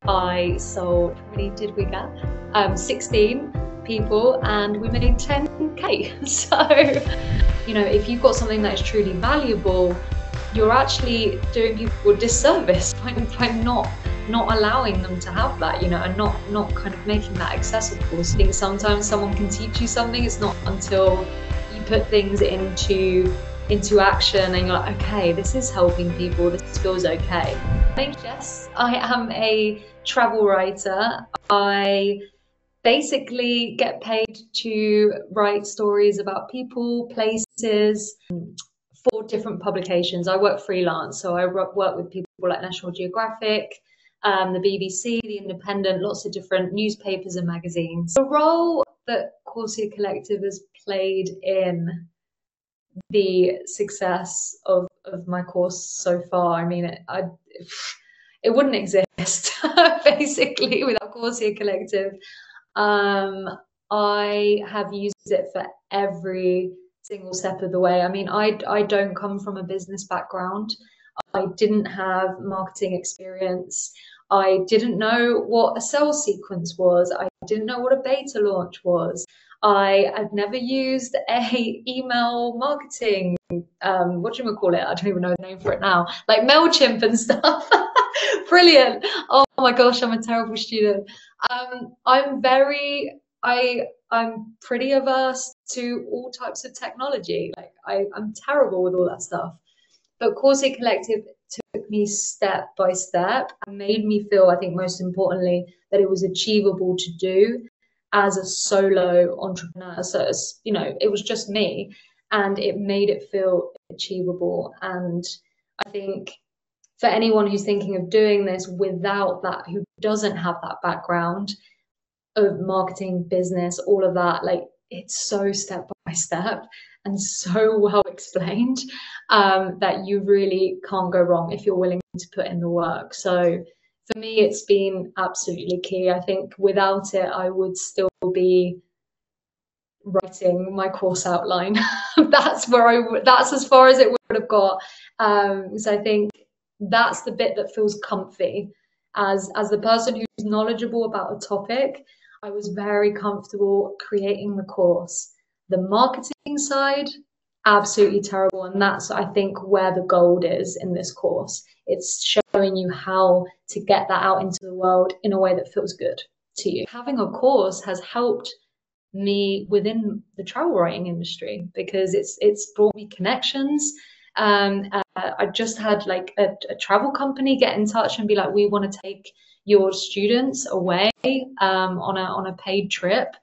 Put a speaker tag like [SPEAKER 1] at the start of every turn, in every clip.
[SPEAKER 1] I sold, how many did we get? 16 people, and we made 10K. So, if you've got something that is truly valuable, you're actually doing people a disservice by not allowing them to have that, and not kind of making that accessible. So I think sometimes someone can teach you something. It's not until you put things into action and you're like, okay, this is helping people, this feels okay. My name's Jess. I am a travel writer. I basically get paid to write stories about people, places, for different publications. I work freelance, so I work with people like National Geographic, the BBC, The Independent, lots of different newspapers and magazines. The role that Coursea Collective has played in the success of my course so far, I mean, it wouldn't exist basically without Coursea Collective. I have used it for every single step of the way. I mean, I don't come from a business background. I didn't have marketing experience. I didn't know what a sales sequence was. I didn't know what a beta launch was. I had never used a email marketing, what do you call it? I don't even know the name for it now, like MailChimp and stuff. Brilliant. Oh my gosh, I'm a terrible student. I'm pretty averse to all types of technology. Like I'm terrible with all that stuff. But Coursea Collective took me step by step and made me feel, I think most importantly, that it was achievable to do as a solo entrepreneur. So it was just me, and it made it feel achievable. And I think for anyone who's thinking of doing this without that, who doesn't have that background of marketing, business, all of that, like, it's so step by step and so well explained, that you really can't go wrong if you're willing to put in the work. So for me, it's been absolutely key. I think without it, I would still be writing my course outline. That's as far as it would have got. So I think that's the bit that feels comfy. As the person who's knowledgeable about a topic, I was very comfortable creating the course. The marketing side, absolutely terrible. And that's, I think, where the gold is in this course. It's showing you how to get that out into the world in a way that feels good to you. Having a course has helped me within the travel writing industry because it's brought me connections. I just had like a travel company get in touch and be like, we want to take your students away on a paid trip.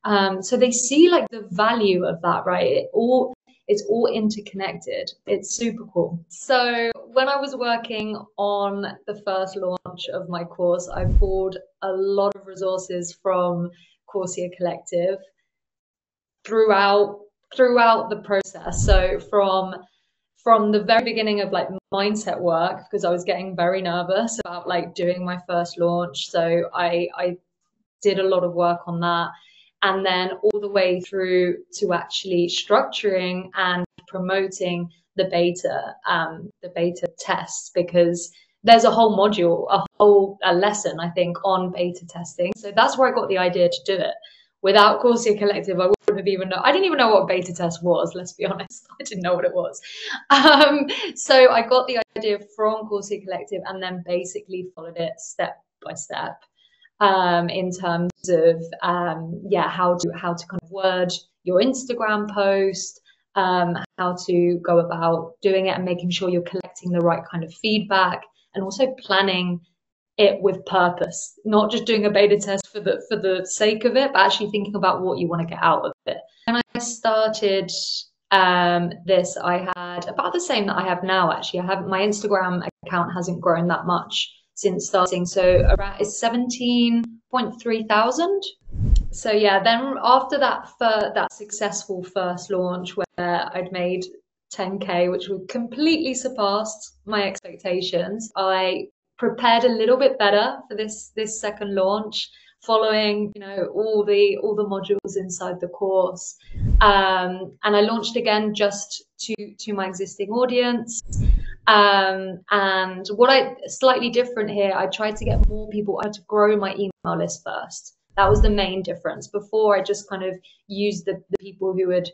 [SPEAKER 1] So they see like the value of that, right? It's all interconnected. It's super cool. So when I was working on the first launch of my course, I pulled a lot of resources from Coursea Collective throughout the process. So from the very beginning of like mindset work, because I was getting very nervous about like doing my first launch. So I did a lot of work on that. And then all the way through to actually structuring and promoting the beta tests, because there's a whole module, a lesson, I think, on beta testing. So that's where I got the idea to do it. Without Coursea Collective, I wouldn't have I didn't even know what beta test was, let's be honest. I didn't know what it was. So I got the idea from Coursea Collective and then basically followed it step by step, in terms of how to kind of word your Instagram post, how to go about doing it and making sure you're collecting the right kind of feedback, and also planning it with purpose, not just doing a beta test for the sake of it, but actually thinking about what you want to get out of it. When I started this, I had about the same that I have now. Actually, my Instagram account hasn't grown that much since starting, so around it's 17.3 thousand. So yeah, then after that successful first launch where I'd made 10K, which would completely surpassed my expectations, I prepared a little bit better for this second launch. following, all the modules inside the course. And I launched again just to my existing audience. And what I slightly different here, I tried to get more people. I had to grow my email list first. That was the main difference. Before, I just kind of used the people who had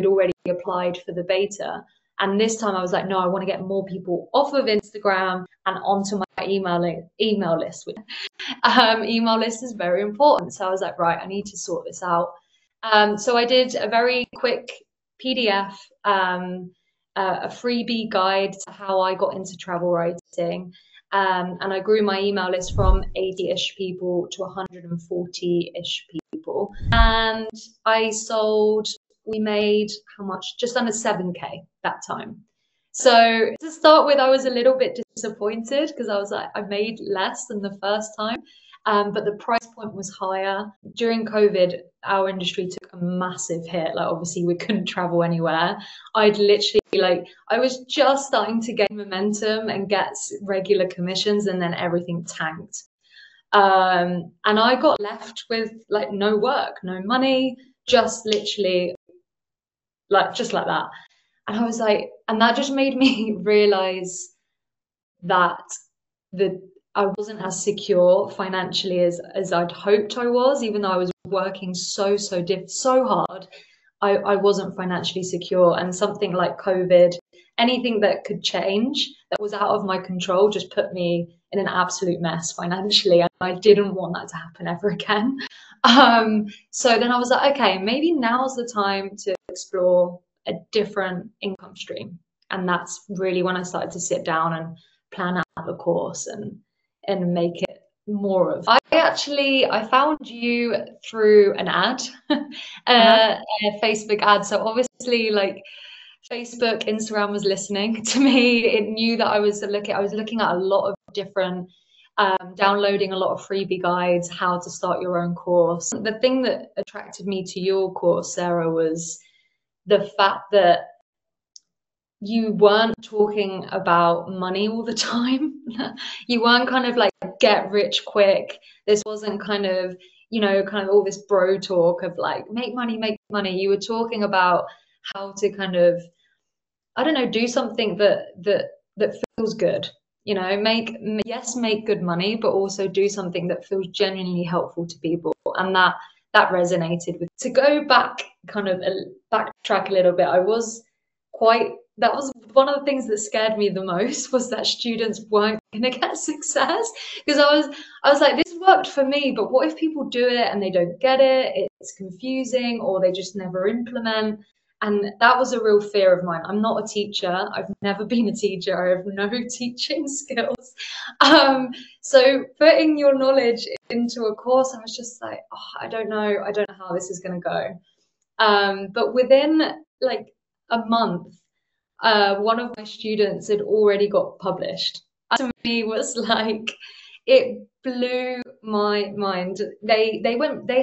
[SPEAKER 1] already applied for the beta. And this time I was like, no, I want to get more people off of Instagram and onto my email list. Email list is very important. So I was like, right, I need to sort this out. So I did a very quick PDF, a freebie guide to how I got into travel writing. And I grew my email list from 80-ish people to 140-ish people. And we made how much? Just under 7K that time. So to start with, I was a little bit disappointed because I was like, I made less than the first time. But the price point was higher. During COVID, our industry took a massive hit. Like, obviously, we couldn't travel anywhere. I'd literally, I was just starting to gain momentum and get regular commissions, and then everything tanked. And I got left with no work, no money, just literally just like that. And I was like, and that just made me realize that I wasn't as secure financially as I'd hoped I was, even though I was working so hard. I wasn't financially secure, and something like COVID, anything that could change that was out of my control, just put me in an absolute mess financially, and I didn't want that to happen ever again. So then I was like, okay, maybe now's the time to explore a different income stream, and that's really when I started to sit down and plan out the course and make it more of. I found you through an ad, a Facebook ad. So obviously, Facebook, Instagram was listening to me. It knew that I was looking at a lot of different, downloading a lot of freebie guides, how to start your own course. The thing that attracted me to your course, Sarah, was the fact that you weren't talking about money all the time. You weren't kind of get rich quick. This wasn't kind of all this bro talk of make money. You were talking about how to kind of, I don't know, do something that feels good. Make good money, but also do something that feels genuinely helpful to people. And that resonated with. To go back, kind of backtrack a little bit, that was one of the things that scared me the most, was that students weren't going to get success, because I was like, this worked for me, but what if people do it and they don't get it? It's confusing, or they just never implement. And that was a real fear of mine. I'm not a teacher. I've never been a teacher. I have no teaching skills. So putting your knowledge into a course, I was just like, oh, I don't know how this is going to go. But within a month, one of my students had already got published. To me, was it blew my mind. They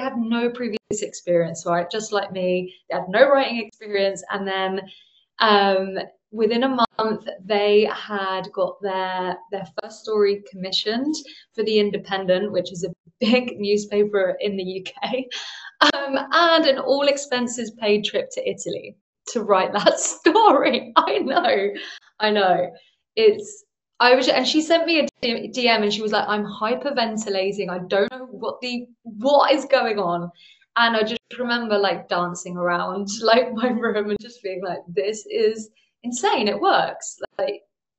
[SPEAKER 1] had no previous experience, right? Just like me, they had no writing experience, and then within a month they had got their first story commissioned for The Independent, which is a big newspaper in the UK, and an all expenses paid trip to Italy to write that story. I know. And she sent me a DM, and she was like, I'm hyperventilating. I don't know what is going on. And I just remember dancing around my room and just being like, this is insane. It works.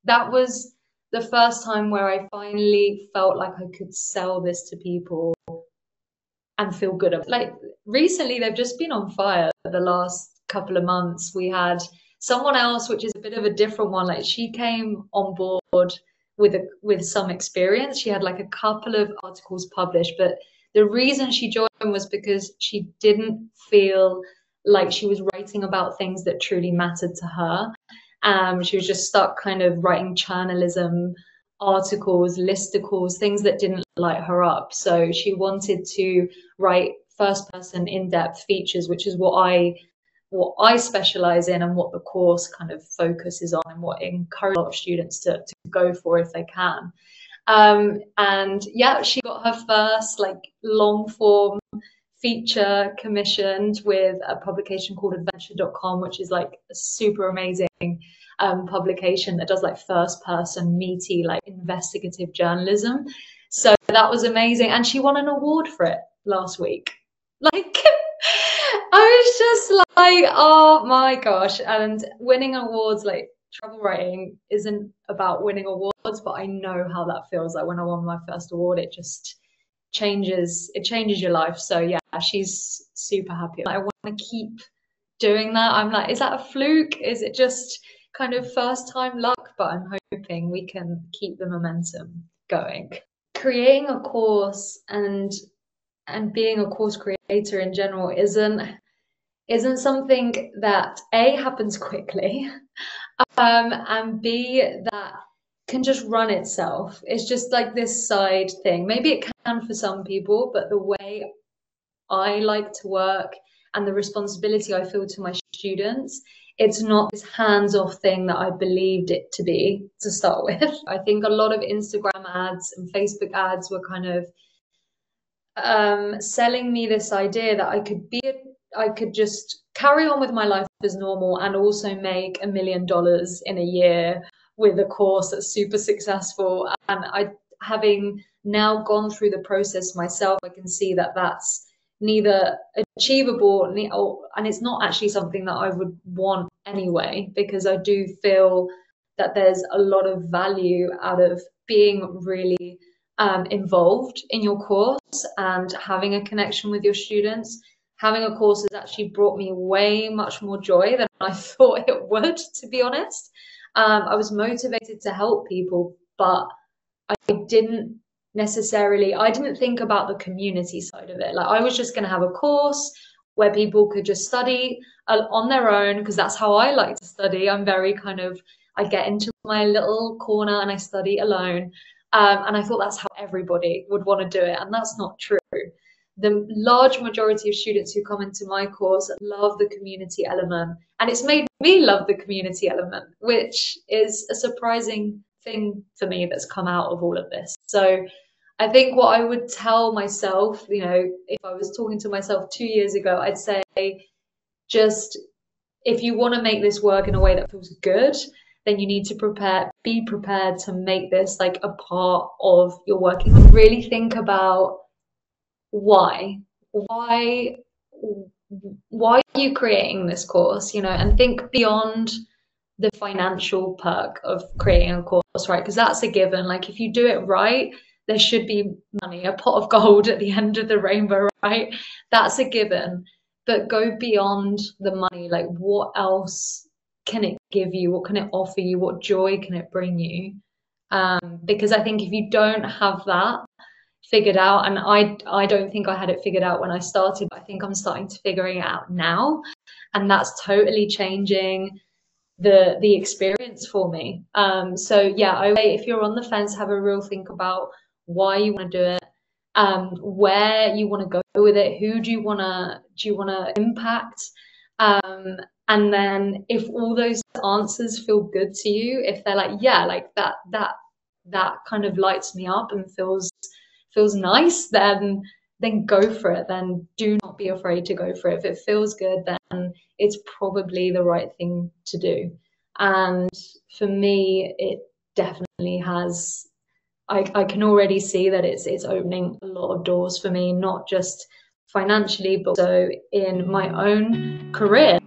[SPEAKER 1] That was the first time where I finally felt like I could sell this to people and feel good about it. Recently, they've just been on fire the last couple of months. We had someone else, which is a bit of a different one. She came on board with some experience. She had a couple of articles published, but the reason she joined was because she didn't feel like she was writing about things that truly mattered to her. She was just stuck kind of writing journalism articles, listicles, things that didn't light her up. So she wanted to write first person in-depth features, which is what I specialize in, and what the course kind of focuses on, and what encourages a lot of students to go for if they can. And yeah, she got her first like long form feature commissioned with a publication called adventure.com, which is like a super amazing publication that does like first person meaty like investigative journalism. So that was amazing, and she won an award for it last week. Like I was just like, oh my gosh. And winning awards, like travel writing isn't about winning awards, but I know how that feels. Like when I won my first award, it just changes your life. So yeah, she's super happy. I want to keep doing that. I'm like, is that a fluke? Is it just kind of first time luck? But I'm hoping we can keep the momentum going. Creating a course and being a course creator in general isn't something that A happens quickly, and B that can just run itself. It's just like this side thing. Maybe it can for some people, but the way I like to work and the responsibility I feel to my students, it's not this hands-off thing that I believed it to be to start with. I think a lot of Instagram ads and Facebook ads were kind of selling me this idea that I could just carry on with my life as normal and also make $1 million in a year with a course that's super successful. And having now gone through the process myself, I can see that that's neither achievable and it's not actually something that I would want anyway, because I do feel that there's a lot of value out of being really involved in your course and having a connection with your students. Having a course has actually brought me way much more joy than I thought it would, to be honest. I was motivated to help people, but I didn't think about the community side of it. Like I was just going to have a course where people could just study on their own, because that's how I like to study. I'm very I get into my little corner and I study alone. And I thought that's how everybody would want to do it. And that's not true. The large majority of students who come into my course love the community element. And it's made me love the community element, which is a surprising thing for me that's come out of all of this. So I think what I would tell myself, if I was talking to myself 2 years ago, I'd say just if you want to make this work in a way that feels good, then you need to be prepared to make this like a part of your working. Really think about why are you creating this course, and think beyond the financial perk of creating a course, right? Because that's a given. Like if you do it right, there should be money, a pot of gold at the end of the rainbow, right? That's a given. But go beyond the money. Like what else can it give you? What can it offer you? What joy can it bring you? Because I think if you don't have that figured out, and I don't think I had it figured out when I started, but I think I'm starting to figure it out now, and that's totally changing the experience for me. So yeah, if you're on the fence, have a real think about why you want to do it, where you want to go with it, who do you want to impact, and then if all those answers feel good to you, if they're like, yeah, like that kind of lights me up and feels nice, then go for it. Then do not be afraid to go for it. If it feels good, then it's probably the right thing to do. And for me, it definitely has. I can already see that it's opening a lot of doors for me, not just financially, but also in my own career.